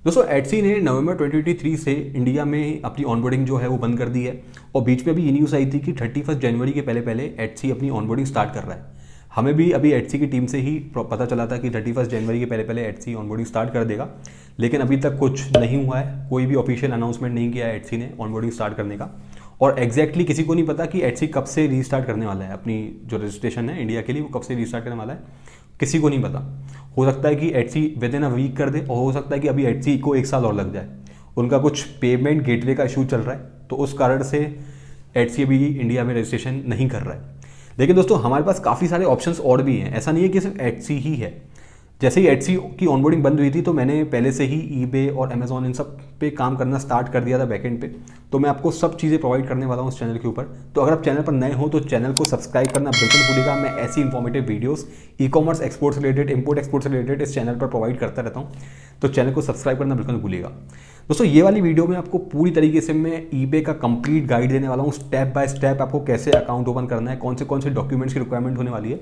दोस्तों एटसी ने नवंबर 2023 से इंडिया में अपनी ऑनबोर्डिंग जो है वो बंद कर दी है। और बीच में अभी ये न्यूज़ आई थी कि 31 जनवरी के पहले पहले एटसी अपनी ऑनबोर्डिंग स्टार्ट कर रहा है। हमें भी अभी एटसी की टीम से ही पता चला था कि 31 जनवरी के पहले पहले एटसी ऑनबोर्डिंग स्टार्ट कर देगा, लेकिन अभी तक कुछ नहीं हुआ है। कोई भी ऑफिशियल अनाउंसमेंट नहीं किया है एटसी ने ऑनबोर्डिंग स्टार्ट करने का। और एग्जैक्टली किसी को नहीं पता कि एटसी कब से रीस्टार्ट करने वाला है, अपनी जो रजिस्ट्रेशन है इंडिया के लिए वो कब से रीस्टार्ट करने वाला है किसी को नहीं पता। हो सकता है कि Etsy within a week कर दे, और हो सकता है कि अभी एटसी को एक साल और लग जाए। उनका कुछ पेमेंट गेटवे का इशू चल रहा है, तो उस कारण से एटसी अभी इंडिया में रजिस्ट्रेशन नहीं कर रहा है। लेकिन दोस्तों हमारे पास काफ़ी सारे ऑप्शंस और भी हैं, ऐसा नहीं है कि सिर्फ एटसी ही है। जैसे ही एटसी की ऑनबोर्डिंग बंद हुई थी तो मैंने पहले से ही ईबे और अमेजॉन इन सब पे काम करना स्टार्ट कर दिया था बैकएंड पे। तो मैं आपको सब चीज़ें प्रोवाइड करने वाला हूँ इस चैनल के ऊपर। तो अगर आप चैनल पर नए हो तो चैनल को सब्सक्राइब करना बिल्कुल भूलिएगा। मैं ऐसी informative videos e commerce export से रिलेटेड, इंपोर्ट एक्सपोर्ट से रिलेटेड इस चैनल पर प्रोवाइड करता रहता हूँ। तो चैनल को सब्सक्राइब करना बिल्कुल भूलिएगा। दोस्तों ये वाली वीडियो में आपको पूरी तरीके से मैं ईबे का कंप्लीट गाइड देने वाला हूँ, स्टेप बाय स्टेप आपको कैसे अकाउंट ओपन करना है, कौन से डॉक्यूमेंट्स की रिक्वायरमेंट होने वाली है।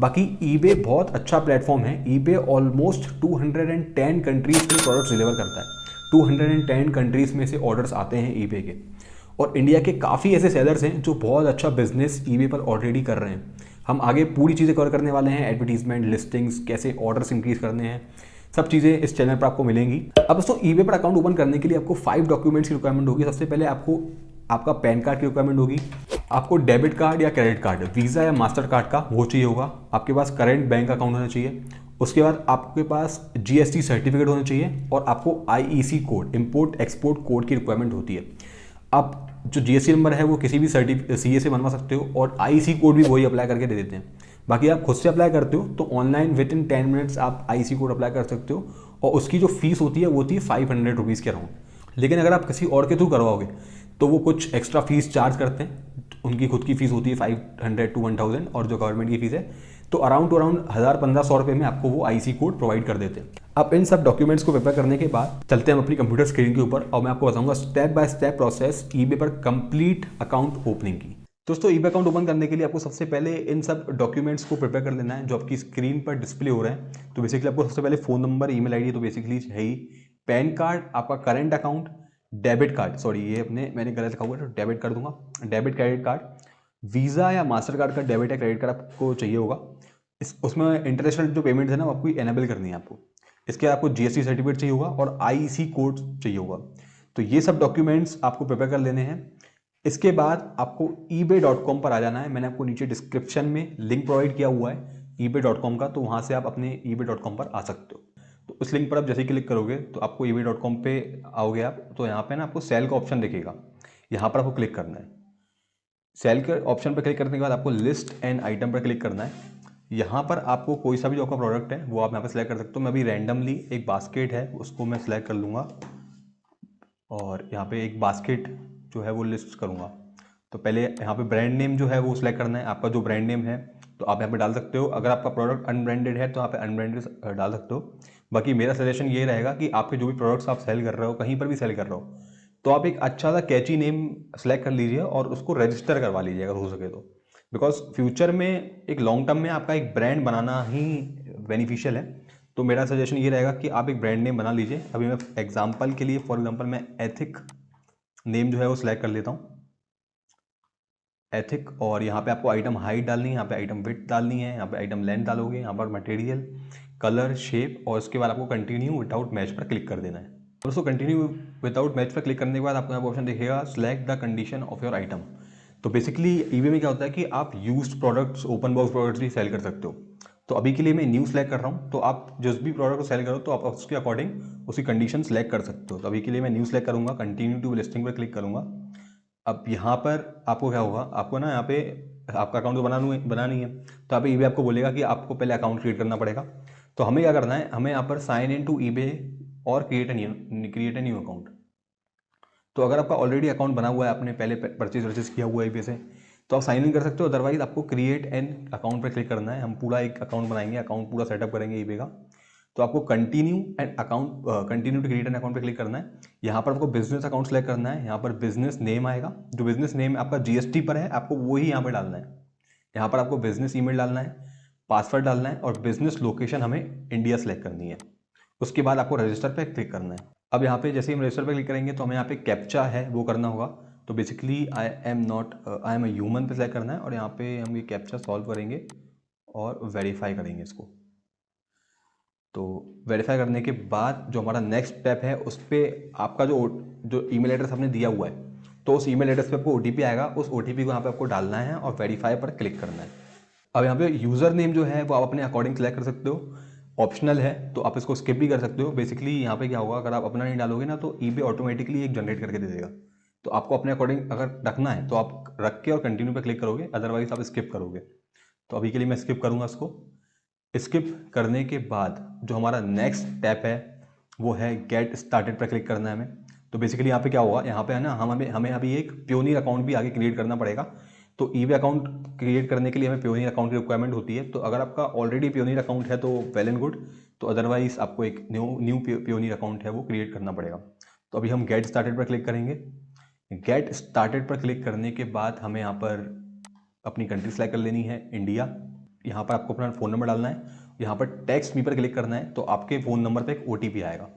बाकी ईबे बहुत अच्छा प्लेटफॉर्म है। ईबे ऑलमोस्ट 210 कंट्रीज में प्रोडक्ट्स डिलीवर करता है। 210 कंट्रीज में से ऑर्डर्स आते हैं ईबे के। और इंडिया के काफ़ी ऐसे सेलर्स हैं जो बहुत अच्छा बिजनेस ईबे पर ऑलरेडी कर रहे हैं। हम आगे पूरी चीज़ें कवर करने वाले हैं, एडवर्टीजमेंट, लिस्टिंग्स, कैसे ऑर्डर्स इंक्रीज करने हैं, सब चीज़ें इस चैनल पर आपको मिलेंगी। अब दोस्तों ईबे पर अकाउंट ओपन करने के लिए आपको 5 डॉक्यूमेंट्स की रिक्वायरमेंट होगी। सबसे पहले आपको आपका पैन कार्ड की रिक्वायरमेंट होगी। आपको डेबिट कार्ड या क्रेडिट कार्ड, वीज़ा या मास्टर कार्ड का वो चाहिए होगा। आपके पास करेंट बैंक अकाउंट होना चाहिए। उसके बाद आपके पास जीएसटी सर्टिफिकेट होना चाहिए। और आपको IEC code, import export code की रिक्वायरमेंट होती है। आप जो जीएसटी नंबर है वो किसी भी सीए से बनवा सकते हो, और आईईसी कोड भी वही अप्लाई करके दे देते हैं। बाकी आप खुद से अप्लाई करते हो तो ऑनलाइन विद इन 10 मिनट्स आप आईईसी कोड अप्लाई कर सकते हो। और उसकी जो फीस होती है वो होती है 500 रुपीज़ के अराउंड। लेकिन अगर आप किसी और के थ्रू करवाओगे तो वो कुछ एक्स्ट्रा फीस चार्ज करते हैं। उनकी खुद की फीस होती है 500 to 1000, और जो गवर्नमेंट की फीस है तो अराउंड 1000-1500 रुपये में आपको वो आईसी कोड प्रोवाइड कर देते हैं। अब इन सब डॉक्यूमेंट्स को प्रिपेयर करने के बाद चलते हैं हम अपनी कंप्यूटर स्क्रीन के ऊपर, और मैं आपको बताऊंगा step by step process eBay पर कंप्लीट अकाउंट ओपनिंग की। दोस्तों ईबे अकाउंट ओपन करने के लिए आपको सबसे पहले इन सब डॉक्यूमेंट्स को प्रिपेयर कर लेना है जो आपकी स्क्रीन पर डिस्प्ले हो रहे हैं। तो बेसिकली आपको सबसे पहले फ़ोन नंबर, ईमेल आईडी तो बेसिकली है ही, पैन कार्ड, आपका current account, debit card, sorry ये मैंने गलत लिखा हुआ है तो डेबिट कर दूंगा, डेबिट क्रेडिट कार्ड, वीज़ा या मास्टर कार्ड का डेबिट या क्रेडिट कार्ड आपको चाहिए होगा। उसमें इंटरनेशनल जो पेमेंट है ना वो आपको एनेबल करनी है आपको। इसके आपको जीएसटी सर्टिफिकेट चाहिए होगा और आईईसी कोड चाहिए होगा। तो ये सब डॉक्यूमेंट्स आपको प्रिपेयर कर लेने हैं। इसके बाद आपको ebay.com पर आ जाना है। मैंने आपको नीचे डिस्क्रिप्शन में लिंक प्रोवाइड किया हुआ है ebay.com का, तो वहाँ से आप अपने ebay.com पर आ सकते हो। तो उस लिंक पर आप जैसे ही क्लिक करोगे तो आपको ebay.com पे आओगे आप, तो यहाँ पे ना आपको सेल का ऑप्शन दिखेगा। यहाँ पर आपको क्लिक करना है। सेल के ऑप्शन पर क्लिक करने के बाद आपको लिस्ट एंड आइटम पर क्लिक करना है। यहाँ पर आपको कोई सा भी जो आपका प्रोडक्ट है वो आप यहाँ पर सिलेक्ट कर सकते हो। मैं अभी रैंडमली एक बास्केट है उसको मैं सिलेक्ट कर लूँगा, और यहाँ पे एक बास्केट जो है वो लिस्ट करूँगा। तो पहले यहाँ पे ब्रांड नेम जो है वो सिलेक्ट करना है। आपका जो ब्रांड नेम है तो आप यहाँ पे डाल सकते हो। अगर आपका प्रोडक्ट अनब्रांडेड है तो यहाँ पे अनब्रांडेड डाल सकते हो। बाकी मेरा सजेशन ये रहेगा कि आपके जो भी प्रोडक्ट्स आप सेल कर रहे हो, कहीं पर भी सेल कर रहे हो, तो आप एक अच्छा सा कैची नेम सेलेक्ट कर लीजिए और उसको रजिस्टर करवा लीजिए अगर हो सके तो। बिकॉज फ्यूचर में एक लॉन्ग टर्म में आपका एक ब्रांड बनाना ही बेनिफिशियल है। तो मेरा सजेशन ये रहेगा कि आप एक ब्रांड नेम बना लीजिए। अभी मैं एग्जांपल के लिए, फॉर एग्जांपल मैं एथिक नेम जो है वो सिलेक्ट कर लेता हूँ, एथिक। और यहाँ पे आपको आइटम हाइट डालनी है, यहाँ पे आइटम विड्थ डालनी है, यहाँ पे आइटम लेंथ डालोगे, यहाँ पर मटेरियल, कलर, शेप, और उसके बाद आपको कंटिन्यू विदाउट मैच पर क्लिक कर देना है। दोस्तों कंटिन्यू विदाउट मैच पर क्लिक करने के बाद आपको यहाँ पर ऑप्शन दिखेगा select the condition of your item. तो बेसिकली ईबे में क्या होता है कि आप used products, open box products भी सेल कर सकते हो। तो अभी के लिए मैं न्यू सेलेक्ट कर रहा हूँ, तो आप जिस भी प्रोडक्ट को सेल करो तो आप उसके अकॉर्डिंग उसकी कंडीशन सेलेक्ट कर सकते हो। तो अभी के लिए मैं न्यू सेलेक्ट करूँगा, कंटिन्यू टू लिस्टिंग पर क्लिक करूँगा। अब यहाँ पर आपको क्या होगा, आपको ना यहाँ पे आपका अकाउंट तो बना नहीं है, तो अभी ईबे आपको बोलेगा कि आपको पहले अकाउंट क्रिएट करना पड़ेगा। तो हमें क्या करना है, हमें यहाँ पर साइन इन टू ईबे और क्रिएट ए न्यू अकाउंट। तो अगर आपका ऑलरेडी अकाउंट बना हुआ है, आपने पहले परचेज वर्चेज किया हुआ है ईबे से, तो आप साइन इन कर सकते हो। अदरवाइज आपको क्रिएट एन अकाउंट पर क्लिक करना है। हम पूरा एक अकाउंट बनाएंगे, अकाउंट पूरा सेटअप करेंगे ईबे का। तो आपको continue and account, continue to create an account पे क्लिक करना है। यहाँ पर आपको बिजनेस अकाउंट सेलेक्ट करना है। यहाँ पर बिजनेस नेम आएगा, जो बिजनेस नेम आपका जीएसटी पर है आपको वही यहाँ पर डालना है। यहाँ पर आपको बिजनेस ईमेल डालना है, पासवर्ड डालना है, और बिजनेस लोकेशन हमें इंडिया सेलेक्ट करनी है। उसके बाद आपको रजिस्टर पे क्लिक करना है। अब यहाँ पे जैसे ही हम रजिस्टर पे क्लिक करेंगे तो हमें यहाँ पे कैप्चा है वो करना होगा। तो basically I am a human पे सेलेक्ट करना है और यहाँ पे हम ये कैप्चा सॉल्व करेंगे और वेरीफाई करेंगे इसको। तो वेरीफाई करने के बाद जो हमारा नेक्स्ट स्टेप है उस पर आपका जो ईमेल एड्रेस आपने दिया हुआ है, तो उस ईमेल एड्रेस पे आपको ओटीपी आएगा, उस ओटीपी को यहाँ पे आपको डालना है और वेरीफाई पर क्लिक करना है। अब यहाँ पे यूज़र नेम जो है वो आप अपने अकॉर्डिंग सेलेक्ट कर सकते हो, ऑप्शनल है तो आप इसको स्किप भी कर सकते हो। बेसिकली यहाँ पे क्या होगा, अगर आप अपना नहीं डालोगे ना तो ईबे ऑटोमेटिकली एक जनरेट करके दे देगा। तो आपको अपने अकॉर्डिंग अगर रखना है तो आप रख के और कंटिन्यू पे क्लिक करोगे, अदरवाइज आप स्किप करोगे। तो अभी के लिए मैं स्किप करूँगा इसको। स्किप करने के बाद जो हमारा नेक्स्ट स्टेप है वो है गेट स्टार्टेड पर क्लिक करना है हमें। तो बेसिकली यहाँ पे क्या होगा, यहाँ पे है ना हमें अभी एक प्योनियर अकाउंट भी आगे क्रिएट करना पड़ेगा। तो ईबे अकाउंट क्रिएट करने के लिए हमें प्योनियर अकाउंट की रिक्वायरमेंट होती है। तो अगर आपका ऑलरेडी प्योनियर अकाउंट है तो वेल एंड गुड, तो अदरवाइज आपको एक न्यू प्योनियर अकाउंट है वो क्रिएट करना पड़ेगा। तो अभी हम गेट स्टार्टेड पर क्लिक करेंगे। गेट स्टार्टेड पर क्लिक करने के बाद हमें यहाँ पर अपनी कंट्री सेलेक्ट कर लेनी है, इंडिया। यहाँ पर आपको अपना फ़ोन नंबर डालना है, यहाँ पर टेक्स्ट मी पर क्लिक करना है तो आपके फ़ोन नंबर पर एक ओटीपी आएगा।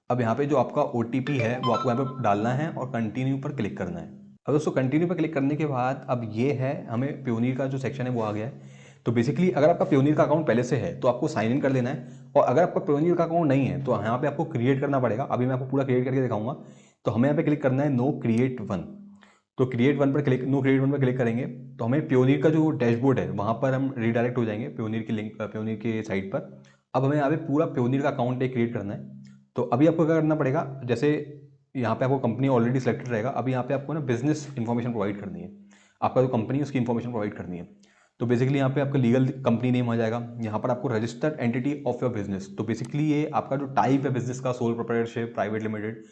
अब यहाँ पे जो आपका ओटीपी है वो आपको यहाँ पे डालना है और कंटिन्यू पर क्लिक करना है। अब दोस्तों कंटिन्यू पर क्लिक करने के बाद अब ये है, हमें प्योनियर का जो सेक्शन है वो आ गया है। तो बेसिकली अगर आपका प्योनियर का अकाउंट पहले से है तो आपको साइन इन कर लेना है, और अगर आपका प्योनियर का अकाउंट नहीं है तो यहाँ पे आपको क्रिएट करना पड़ेगा। अभी मैं आपको पूरा क्रिएट करके दिखाऊंगा। तो हमें यहाँ पे क्लिक करना है नो क्रिएट वन। तो क्रिएट वन पर क्लिक नो क्रिएट वन पर क्लिक करेंगे तो हमें प्योनियर का जो डैशबोर्ड है वहाँ पर हम रीडायरेक्ट हो जाएंगे प्योनियर की लिंक, प्योनियर के साइट पर। अब हमें यहाँ पे पूरा प्योनियर का अकाउंट एक क्रिएट करना है। तो अभी आपको क्या करना पड़ेगा, जैसे यहाँ पे आपको कंपनी ऑलरेडी सिलेक्टेड रहेगा, अभी यहाँ पे आपको ना बिजनेस इन्फॉर्मेशन प्रोवाइड करनी है, आपका जो कंपनी है उसकी इन्फॉर्मेशन प्रोवाइड करनी है। तो बेसिकली यहाँ पे आपका लीगल कंपनी नेम आ जाएगा, यहाँ पर आपको registered entity of your business. तो बेसिकली ये आपका जो टाइप है बिजनेस का, सोल प्रोप्राइटरशिप, प्राइवेट लिमिटेड,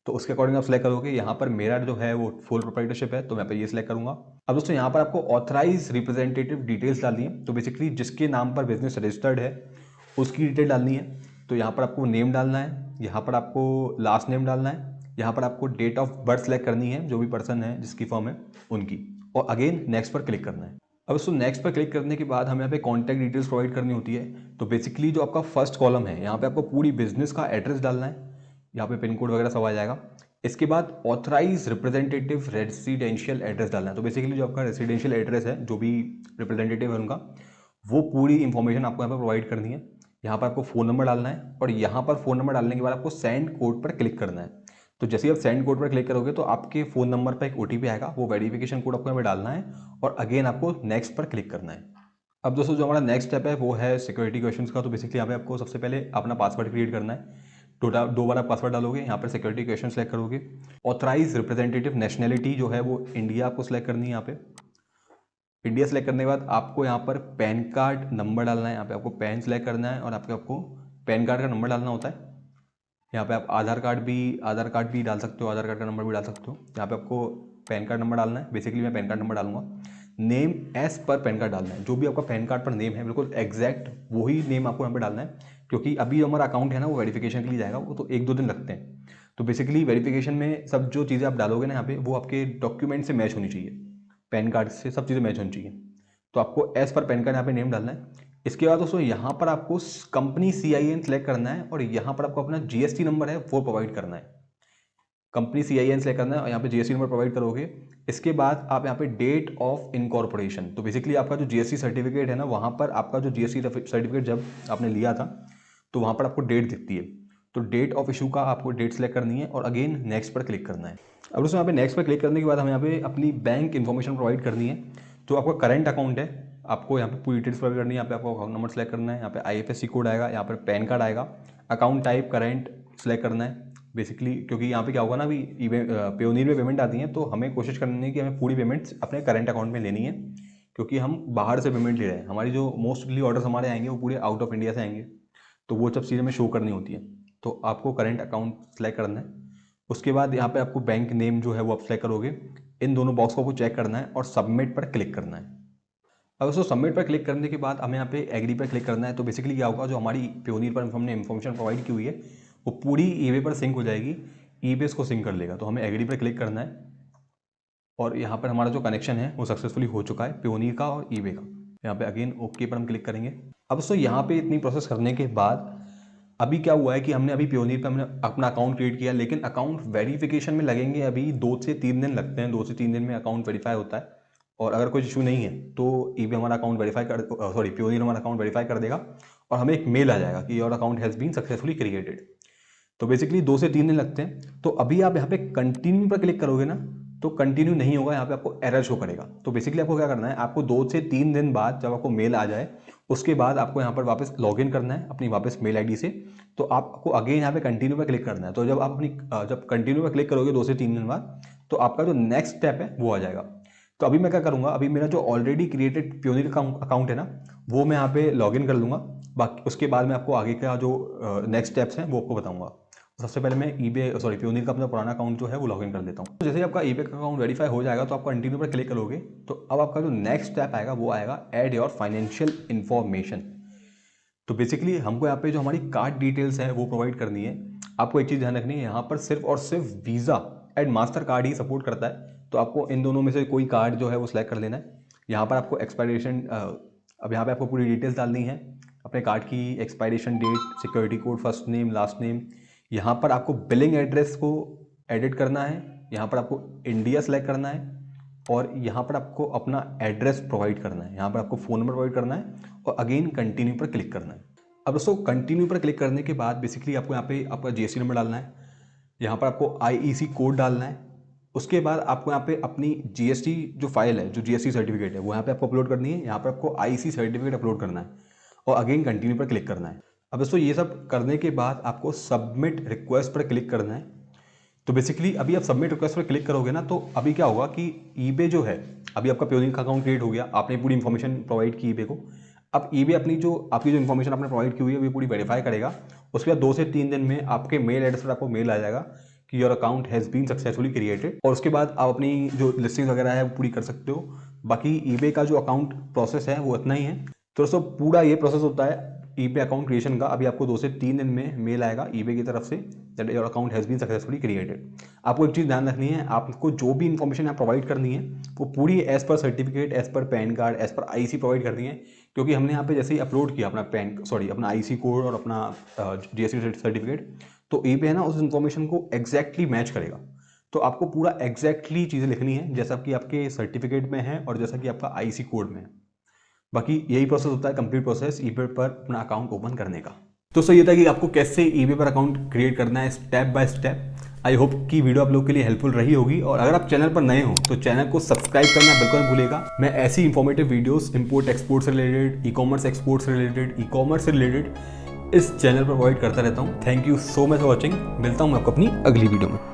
तो उसके अकॉर्डिंग आप सेलेक्ट करोगे। यहाँ पर मेरा जो है वो फुल प्रोप्राइटरशिप है तो मैं पे ये सिलेक्ट करूंगा। अब दोस्तों यहाँ पर आपको ऑथराइज रिप्रेजेंटेटिव डिटेल्स डालनी है। तो बेसिकली जिसके नाम पर बिजनेस रजिस्टर्ड है उसकी डिटेल डालनी है। तो यहाँ पर आपको नेम डालना है, यहाँ पर आपको लास्ट नेम डालना है, यहाँ पर आपको डेट ऑफ बर्थ सेलेक्ट करनी है जो भी पर्सन है जिसकी फर्म है उनकी, और अगेन नेक्स्ट पर क्लिक करना है। अब उसको नेक्स्ट पर क्लिक करने के बाद हमें यहाँ पे कॉन्टैक्ट डिटेल्स प्रोवाइड करनी होती है। तो बेसिकली जो आपका फर्स्ट कॉलम है यहाँ पे आपको पूरी बिजनेस का एड्रेस डालना है, यहाँ पे पिन कोड वगैरह सब आ जाएगा। इसके बाद ऑथराइज रिप्रेजेंटेटिव रेसिडेंशियल एड्रेस डालना है। तो बेसिकली जो आपका रेसिडेंशियल एड्रेस है, जो भी रिप्रेजेंटेटिव है उनका, वो पूरी इंफॉर्मेशन आपको यहाँ पर प्रोवाइड करनी है। यहाँ पर आपको फ़ोन नंबर डालना है और यहाँ पर फ़ोन नंबर डालने के बाद आपको सेंड कोड पर क्लिक करना है। तो जैसे ही आप सेंड कोड पर क्लिक करोगे तो आपके फ़ोन नंबर पर एक ओटीपी आएगा, वो वेरिफिकेशन कोड आपको यहाँ पर डालना है और अगेन आपको नेक्स्ट पर क्लिक करना है। अब दोस्तों जो हमारा नेक्स्ट स्टेप है वो है सिक्योरिटी क्वेश्चंस का। तो बेसिकली यहाँ पे आपको सबसे पहले अपना पासवर्ड क्रिएट करना है। दो बार आप पासवर्ड डालोगे, यहाँ पर सिक्योरिटी क्वेश्चन सेलेक्ट करोगे। ऑथराइज रिप्रेजेंटेटिव नेशनैलिटी जो है वो इंडिया आपको सेलेक्ट करनी है। यहाँ पे इंडिया सेलेक्ट करने के बाद आपको यहाँ पर पैन कार्ड नंबर डालना है। यहाँ पे आपको पैन सेलेक्ट करना है और आपको पैन कार्ड का नंबर डालना होता है। यहाँ पे आप आधार कार्ड भी डाल सकते हो, आधार कार्ड का नंबर भी डाल सकते हो। यहाँ पे आपको पैन कार्ड नंबर डालना है। बेसिकली मैं पैन कार्ड नंबर डालूंगा। Name as per PAN card डालना है, जो भी आपका पैन कार्ड पर नेम है बिल्कुल एग्जैक्ट वही नेम आपको यहाँ पे डालना है, क्योंकि अभी जो हमारा अकाउंट है ना वो वेरिफिकेशन के लिए जाएगा, वो तो 1-2 दिन लगते हैं। तो बेसिकली वेरिफिकेशन में सब जो चीज़ें आप डालोगे ना यहाँ पे वो आपके डॉक्यूमेंट से मैच होनी चाहिए, पैन कार्ड से सब चीज़ें मैच होनी चाहिए। तो आपको एज पर पैन कार्ड यहाँ पे नेम डालना है। इसके बाद दोस्तों यहाँ पर आपको कंपनी CIN सेलेक्ट करना है और यहाँ पर आपको अपना GST नंबर है वो प्रोवाइड करना है। कंपनी CIN सेलेक्ट करना है और यहाँ पे GST नंबर प्रोवाइड करोगे। इसके बाद आप यहाँ पे डेट ऑफ इनकॉर्पोरेशन, तो बेसिकली आपका जो GST सर्टिफिकेट है ना, वहाँ पर आपका जो GST सर्टिफिकेट जब आपने लिया था तो वहाँ पर आपको डेट दिखती है। तो डेट ऑफ इशू का आपको डेट सेलेक्ट करनी है और अगेन नेक्स्ट पर क्लिक करना है। अब दोस्तों यहाँ पे नेक्स्ट पर क्लिक करने के बाद हमें यहाँ पे अपनी बैंक इन्फॉर्मेशन प्रोवाइड करनी है। तो आपका करंट अकाउंट है, आपको यहाँ पे पूरी डिटेल्स प्रोवाइड करनी है। यहाँ पे आपको अकाउंट नंबर सेलेक्ट करना है, यहाँ पे IFSC कोड आएगा, यहाँ पर पैन कार्ड आएगा, अकाउंट टाइप करंट सेलेक्ट करना है। बेसिकली क्योंकि यहाँ पे क्या होगा ना, अभी प्योनियर में पेमेंट आती है तो हमें कोशिश करनी है कि हमें पूरी पेमेंट्स अपने करंट अकाउंट में लेनी है, क्योंकि हम बाहर से पेमेंट ले रहे हैं। हमारी जो मोस्टली ऑर्डर्स हमारे आएंगे वो पूरे आउट ऑफ इंडिया से आएंगे, तो वो सब चीज़ें हमें शो करनी होती है। तो आपको करंट अकाउंट सेलेक्ट करना है। उसके बाद यहाँ पे आपको बैंक नेम जो है वो आप सेलेक्ट करोगे। इन दोनों बॉक्स को आपको चेक करना है और सबमिट पर क्लिक करना है। अब उसको सबमिट पर क्लिक करने के बाद हमें यहाँ पे एग्री पर क्लिक करना है। तो बेसिकली क्या होगा, जो हमारी प्योनियर पर हमने इन्फॉर्मेशन प्रोवाइड की हुई है वो पूरी ईबे पर सिंक हो जाएगी, ईबे इसको सिंक कर लेगा। तो हमें एग्री पर क्लिक करना है और यहाँ पर हमारा जो कनेक्शन है वो सक्सेसफुली हो चुका है प्योनियर का और ईबे का। यहाँ पे अगेन ओके पर हम क्लिक करेंगे। अब दोस्तों यहाँ पे इतनी प्रोसेस करने के बाद अभी क्या हुआ है कि हमने अभी Payoneer पे हमने अपना अकाउंट क्रिएट किया, लेकिन अकाउंट वेरिफिकेशन में लगेंगे अभी 2 से 3 दिन लगते हैं। 2 से 3 दिन में अकाउंट वेरीफाई होता है, और अगर कोई इशू नहीं है तो ईबे हमारा अकाउंट वेरीफाई कर Payoneer हमारा अकाउंट वेरीफाई कर देगा और हमें एक मेल आ जाएगा कि your account has been successfully created. तो बेसिकली 2 से 3 दिन लगते हैं। तो अभी आप यहाँ पे कंटिन्यू पर क्लिक करोगे ना, तो कंटिन्यू नहीं होगा, यहाँ पे आपको एरर शो करेगा। तो बेसिकली आपको क्या करना है, आपको 2 से 3 दिन बाद जब आपको मेल आ जाए, उसके बाद आपको यहाँ पर वापस लॉगिन करना है अपनी वापस मेल आईडी से। तो आपको अगेन यहाँ पे कंटिन्यू पर क्लिक करना है। तो जब आप जब कंटिन्यू पर क्लिक करोगे 2 से 3 दिन बाद, तो आपका जो नेक्स्ट स्टेप है वो आ जाएगा। तो अभी मैं क्या करूँगा, अभी मेरा जो ऑलरेडी क्रिएटेड Payoneer का अकाउंट है ना, वो मैं यहाँ पे लॉगिन कर लूँगा। बाकी उसके बाद मैं आपको आगे का जो नेक्स्ट स्टेप्स हैं वो आपको बताऊँगा। सबसे पहले मैं Payoneer का अपना पुराना अकाउंट जो है वो लॉगिन कर देता हूँ। तो जैसे ही आपका ईबे का अकाउंट वेरीफाई हो जाएगा, तो आप कंटिन्यू पर क्लिक करोगे, तो अब आपका जो नेक्स्ट स्टेप आएगा वो आएगा ऐड योर फाइनेंशियल इन्फॉर्मेशन। तो बेसिकली हमको यहाँ पे जो हमारी कार्ड डिटेल्स है वो प्रोवाइड करनी है। आपको एक चीज़ ध्यान रखनी है, यहाँ पर सिर्फ और सिर्फ visa and master card he support करता है। तो आपको इन दोनों में से कोई कार्ड जो है वो सिलेक्ट कर लेना है। यहाँ पर आपको एक्सपायरेशन, अब यहाँ पे आपको पूरी डिटेल्स डालनी है, अपने कार्ड की expiration date, security code, first name, last name. यहाँ पर आपको बिलिंग एड्रेस को एडिट करना है, यहाँ पर आपको इंडिया सेलेक्ट करना है, और यहाँ पर आपको अपना एड्रेस प्रोवाइड करना है, यहाँ पर आपको फ़ोन नंबर प्रोवाइड करना है, और अगेन कंटिन्यू पर क्लिक करना है। अब दोस्तों कंटिन्यू पर क्लिक करने के बाद बेसिकली आपको यहाँ पे आपका GST नंबर डालना है, यहाँ पर आपको IEC कोड डालना है। उसके बाद आपको यहाँ पे अपनी GST जो फाइल है, जो GST सर्टिफिकेट है, वो यहाँ पे आपको अपलोड करनी है। यहाँ पर आपको IEC सर्टिफिकेट अपलोड करना है और अगेन कंटिन्यू पर क्लिक करना है। अब दोस्तों ये सब करने के बाद आपको सबमिट रिक्वेस्ट पर क्लिक करना है। तो बेसिकली अभी आप सबमिट रिक्वेस्ट पर क्लिक करोगे ना, तो अभी क्या होगा कि ईबे जो है, अभी आपका Payoneer का अकाउंट क्रिएट हो गया, आपने पूरी इन्फॉर्मेशन प्रोवाइड की ईबे को। अब ईबे अपनी जो आपकी जो इन्फॉर्मेशन आपने प्रोवाइड की हुई है वो पूरी वेरीफाई करेगा। उसके बाद 2 से 3 दिन में आपके मेल एड्रेस पर आपको मेल आ जाएगा कि your account has been successfully created, और उसके बाद आप अपनी जो लिस्टिंग वगैरह है वो पूरी कर सकते हो। बाकी ईबे का जो अकाउंट प्रोसेस है वो इतना ही है। तो दोस्तों पूरा ये प्रोसेस होता है ईबे अकाउंट क्रिएशन का। अभी आपको 2 से 3 दिन में मेल आएगा ईबे की तरफ से that your account has been successfully created. आपको एक चीज़ ध्यान रखनी है, आपको जो भी इन्फॉर्मेशन आप प्रोवाइड करनी है वो पूरी as per certificate, as per PAN card, as per IC provide करनी है। क्योंकि हमने यहाँ पे जैसे ही अपलोड किया अपना IC कोड और अपना GST सर्टिफिकेट, तो ईबे है ना उस इन्फॉर्मेशन को एग्जैक्टली मैच करेगा। तो आपको पूरा एग्जैक्टली चीज़ें लिखनी है जैसा कि आपके सर्टिफिकेट में है और जैसा कि आपका IC कोड में है। बाकी यही प्रोसेस होता है, कंप्लीट प्रोसेस ईबे पर अपना अकाउंट ओपन करने का। तो सही ये था कि आपको कैसे ईबे पर अकाउंट क्रिएट करना है step by step. I hope कि वीडियो आप लोग के लिए हेल्पफुल रही होगी, और अगर आप चैनल पर नए हो तो चैनल को सब्सक्राइब करना बिल्कुल मत भूलिएगा। मैं ऐसी इंफॉर्मेटिव वीडियोस इंपोर्ट एक्सपोर्ट से रिलेटेड, ई-कॉमर्स एक्सपोर्ट से रिलेटेड, ई-कॉमर्स से रिलेटेड इस चैनल पर प्रोवाइड करता रहता हूँ। Thank you so much for watching. मिलता हूँ मैं आपको अपनी अगली वीडियो में।